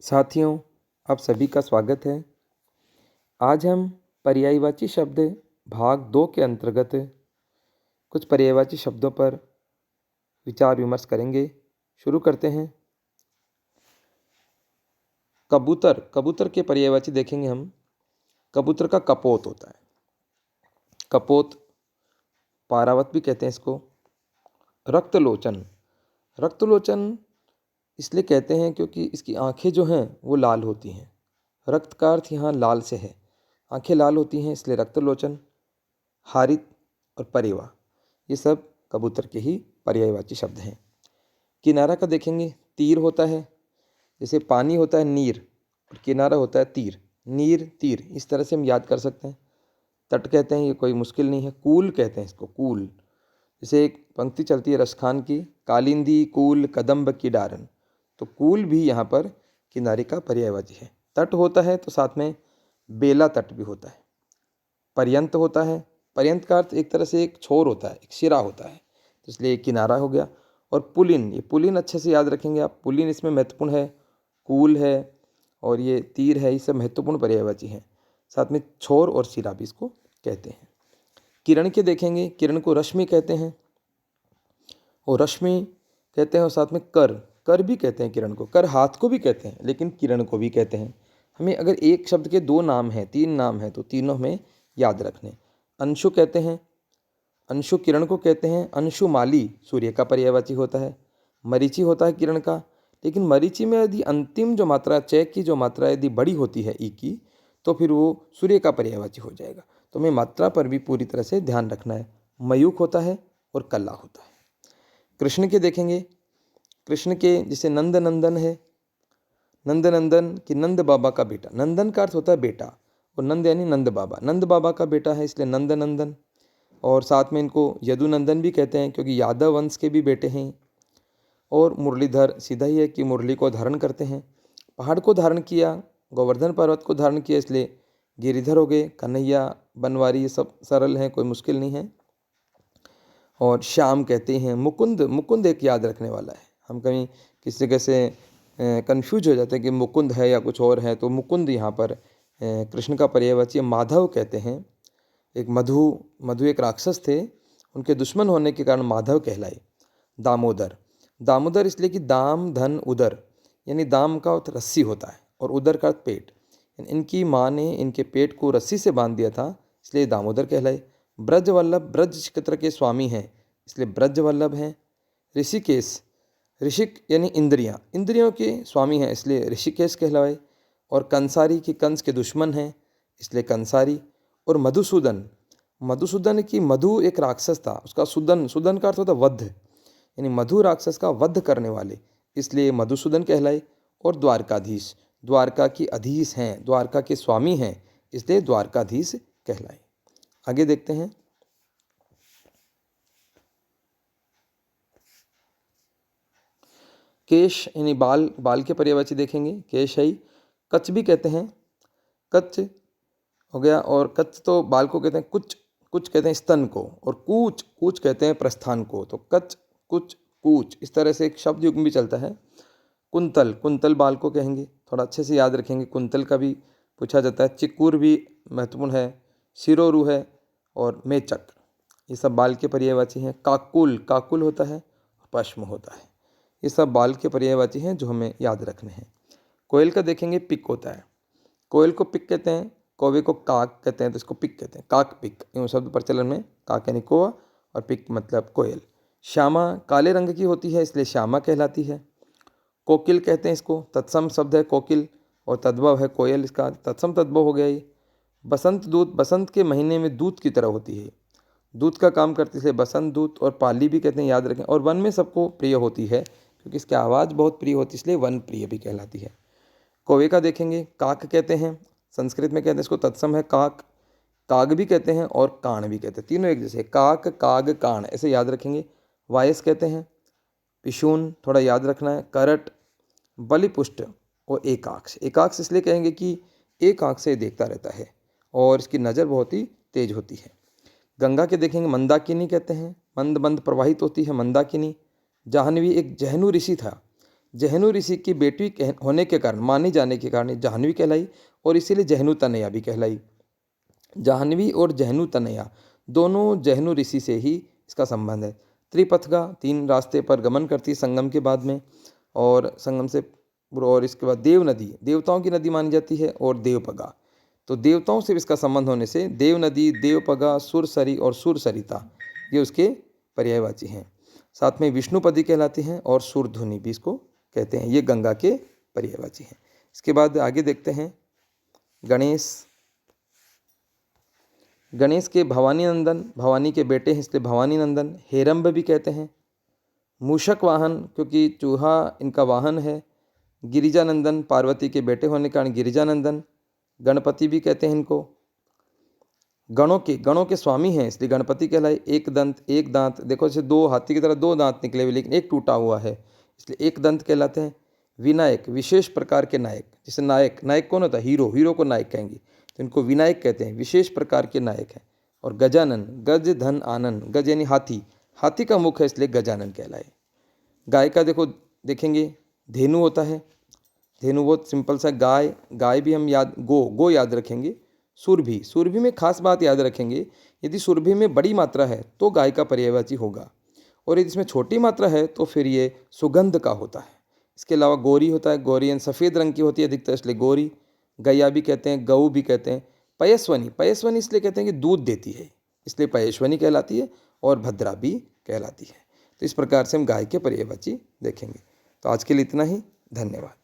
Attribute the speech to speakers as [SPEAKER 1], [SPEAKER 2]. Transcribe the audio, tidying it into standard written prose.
[SPEAKER 1] साथियों, आप सभी का स्वागत है। आज हम पर्यायवाची शब्द भाग 2 के अंतर्गत कुछ पर्यायवाची शब्दों पर विचार विमर्श करेंगे। शुरू करते हैं। कबूतर, कबूतर के पर्यायवाची देखेंगे हम। कबूतर का कपोत होता है। कपोत, पारावत भी कहते हैं इसको। रक्तलोचन, रक्तलोचन इसलिए कहते हैं क्योंकि इसकी आंखें जो हैं वो लाल होती हैं। रक्त का अर्थ यहाँ लाल से है, आंखें लाल होती हैं इसलिए रक्तलोचन। हारित और परेवा, ये सब कबूतर के ही पर्यायवाची शब्द हैं। किनारा का देखेंगे। तीर होता है, जैसे पानी होता है नीर और किनारा होता है तीर। नीर तीर, इस तरह से हम याद कर सकते हैं। तट कहते हैं, ये कोई मुश्किल नहीं है। कूल कहते हैं इसको, कूल। जैसे एक पंक्ति चलती है रसखान की, कालिंदी कूल कदम्ब की डारन, तो कूल भी यहाँ पर किनारे का पर्यायवाची है। तट होता है तो साथ में बेला तट भी होता है। पर्यंत होता है, पर्यंत का अर्थ एक तरह से एक छोर होता है, एक सिरा होता है, तो इसलिए एक किनारा हो गया। और पुलिन, ये पुलिन अच्छे से याद रखेंगे आप। पुलिन इसमें महत्वपूर्ण है। कूल है और ये तीर है, ये सब महत्वपूर्ण पर्यायवाची हैं। साथ में छोर और सिरा भी इसको कहते हैं। किरण के देखेंगे। किरण को रश्मि कहते हैं और रश्मि कहते हैं, और साथ में कर, कर भी कहते हैं किरण को। कर हाथ को भी कहते हैं लेकिन किरण को भी कहते हैं। हमें अगर एक शब्द के 2 नाम हैं, 3 नाम हैं, तो तीनों हमें याद रखने। अंशु कहते हैं, अंशु किरण को कहते हैं। अंशुमाली सूर्य का पर्यायवाची होता है। मरीचि होता है किरण का, लेकिन मरीचि में यदि अंतिम जो मात्रा, चय की जो मात्रा यदि बड़ी होती है ई की, तो फिर वो सूर्य का पर्यायवाची हो जाएगा। तो हमें मात्रा पर भी पूरी तरह से ध्यान रखना है। मयूख होता है और कल्ला होता है। कृष्ण के देखेंगे। कृष्ण के जैसे नंद नंदन है, नंद नंदन कि नंद बाबा का बेटा। नंदन का अर्थ होता है बेटा और नंद यानी नंद बाबा, नंद बाबा का बेटा है इसलिए नंद नंदन। और साथ में इनको यदुनंदन भी कहते हैं क्योंकि यादव वंश के भी बेटे हैं। और मुरलीधर सीधा ही है कि मुरली को धारण करते हैं। पहाड़ को धारण किया, गोवर्धन पर्वत को धारण किया, इसलिए गिरिधर हो गए। कन्हैया, बनवारी, ये सब सरल हैं, कोई मुश्किल नहीं है। और श्याम कहते हैं। मुकुंद, मुकुंद एक याद रखने वाला है। हम कहीं किसी जगह से कन्फ्यूज हो जाते हैं कि मुकुंद है या कुछ और है, तो मुकुंद यहाँ पर कृष्ण का पर्यायवाची। माधव कहते हैं। एक मधु, मधु एक राक्षस थे, उनके दुश्मन होने के कारण माधव कहलाए। दामोदर, दामोदर इसलिए कि दाम धन उदर, यानी दाम का अर्थ रस्सी होता है और उदर का अर्थ पेट। इनकी माँ ने इनके पेट को रस्सी से बांध दिया था, इसलिए दामोदर कहलाए। ब्रज वल्लभ, ब्रज क्षेत्र के स्वामी हैं इसलिए ब्रज वल्लभ हैं। ऋषिकेश, ऋषिक यानी इंद्रियां, इंद्रियों के स्वामी हैं इसलिए ऋषिकेश कहलाए। और कंसारी की कंस के दुश्मन हैं इसलिए कंसारी। और मधुसूदन, मधुसूदन की, मधु एक राक्षस था, उसका सूदन, सूदन का अर्थ होता वध, यानी मधु राक्षस का वध करने वाले, इसलिए मधुसूदन कहलाए। और द्वारकाधीश, द्वारका की अधीश हैं, द्वारका के स्वामी हैं, इसलिए द्वारकाधीश कहलाए। आगे देखते हैं। केश यानी बाल, बाल के पर्यायवाची देखेंगे। केश है, कच्छ भी कहते हैं, कच्छ हो गया। और कच्छ तो बाल को कहते हैं। कुछ, कुछ कहते हैं स्तन को। और कूच, कूच कहते हैं प्रस्थान को। तो कच्छ, कुछ, कूच, इस तरह से एक शब्द युग्म भी चलता है। कुंतल, कुंतल बाल को कहेंगे, थोड़ा अच्छे से याद रखेंगे। कुंतल का भी पूछा जाता है। चिक्कूर भी महत्वपूर्ण है। सिरोरु है और मेचक, ये सब बाल के पर्यायवाची हैं। काकुल, काकुल होता है, पश्म होता है। ये सब बाल के पर्यायवाची हैं जो हमें याद रखने हैं। कोयल का देखेंगे। पिक होता है। कोयल को पिक कहते हैं, कौवे को काक कहते हैं, तो इसको पिक कहते हैं। काक पिक, यूँ शब्द प्रचलन में। काक यानी कौवा और पिक मतलब कोयल। श्यामा काले रंग की होती है इसलिए श्यामा कहलाती है। कोकिल कहते हैं इसको, तत्सम शब्द है कोकिल और तद्भव है कोयल, इसका तत्सम तद्भव हो गया ये। बसंत दूत, बसंत के महीने में दूत की तरह होती है, दूत का काम करती है, बसंत दूत। और पाली भी कहते हैं, याद रखें। और वन में सबको प्रिय होती है क्योंकि इसकी आवाज़ बहुत प्रिय होती है, इसलिए वन प्रिय भी कहलाती है। कौवे का देखेंगे। काक कहते हैं, संस्कृत में कहते हैं इसको, तत्सम है काक। काग भी कहते हैं और काण भी कहते हैं, तीनों एक जैसे। काक, काग, काण, ऐसे याद रखेंगे। वायस कहते हैं। पिशून थोड़ा याद रखना है। करट, बलिपुष्ट और एकाक्ष, एकाक्ष इसलिए कहेंगे कि एक आँख से देखता रहता है और इसकी नज़र बहुत ही तेज होती है। गंगा के देखेंगे। मंदाकिनी कहते हैं, मंद मंद प्रवाहित होती है मंदाकिनी। जाह्नवी एक जहनु ऋषि था जहनु ऋषि की बेटी होने के कारण, माने जाने के कारण जाह्नवी कहलाई और इसीलिए जहनु तनया भी कहलाई। जाह्नवी और जहनु तनया दोनों जहनु ऋषि से ही इसका संबंध है। त्रिपथगा 3 रास्ते पर गमन करती है संगम के बाद में, और संगम से, और इसके बाद देव नदी देवताओं की नदी मानी जाती है, और देवपगा, तो देवताओं से इसका संबंध होने से देव नदी, देवपगा, सुरसरी और सुरसरिता ये उसके पर्यायवाची हैं। साथ में विष्णुपदी कहलाती हैं और सुरधुनी भी इसको कहते हैं। ये गंगा के पर्यायवाची हैं। इसके बाद आगे देखते हैं गणेश। गणेश के भवानी नंदन, भवानी के बेटे हैं इसलिए भवानी नंदन। हेरंब भी कहते हैं। मूषक वाहन, क्योंकि चूहा इनका वाहन है। गिरिजानंदन, पार्वती के बेटे होने के कारण गिरिजानंदन। गणपति भी कहते हैं इनको। गणों के स्वामी हैं इसलिए गणपति कहलाए। एक दंत, एक दांत, देखो जैसे 2 हाथी की तरह 2 दांत निकले हुए लेकिन एक टूटा हुआ है इसलिए एक दंत कहलाते हैं। विनायक, विशेष प्रकार के नायक, जैसे नायक, नायक कौन होता है? हीरो, हीरो को नायक कहेंगे तो इनको विनायक कहते हैं, विशेष प्रकार के नायक हैं। और गजानन, गज धन आनन, गज यानी हाथी, हाथी का मुख है इसलिए गजानन कहलाए। गाय का देखो देखेंगे धेनु होता है। धेनु बहुत सिंपल सा, गाय, गाय भी हम याद, गो याद रखेंगे। सुरभि, सुरभि में खास बात याद रखेंगे, यदि सुरभि में बड़ी मात्रा है तो गाय का पर्यायवाची होगा, और यदि इसमें छोटी मात्रा है तो फिर ये सुगंध का होता है। इसके अलावा गौरी होता है, गौरी यानी सफ़ेद रंग की होती है अधिकतर इसलिए गौरी। गैया भी कहते हैं, गऊ भी कहते हैं। पयस्वनी, पयस्वनी इसलिए कहते हैं कि दूध देती है इसलिए पयस्वनी कहलाती है, और भद्रा भी कहलाती है। तो इस प्रकार से हम गाय के पर्यायवाची देखेंगे। तो आज के लिए इतना ही, धन्यवाद।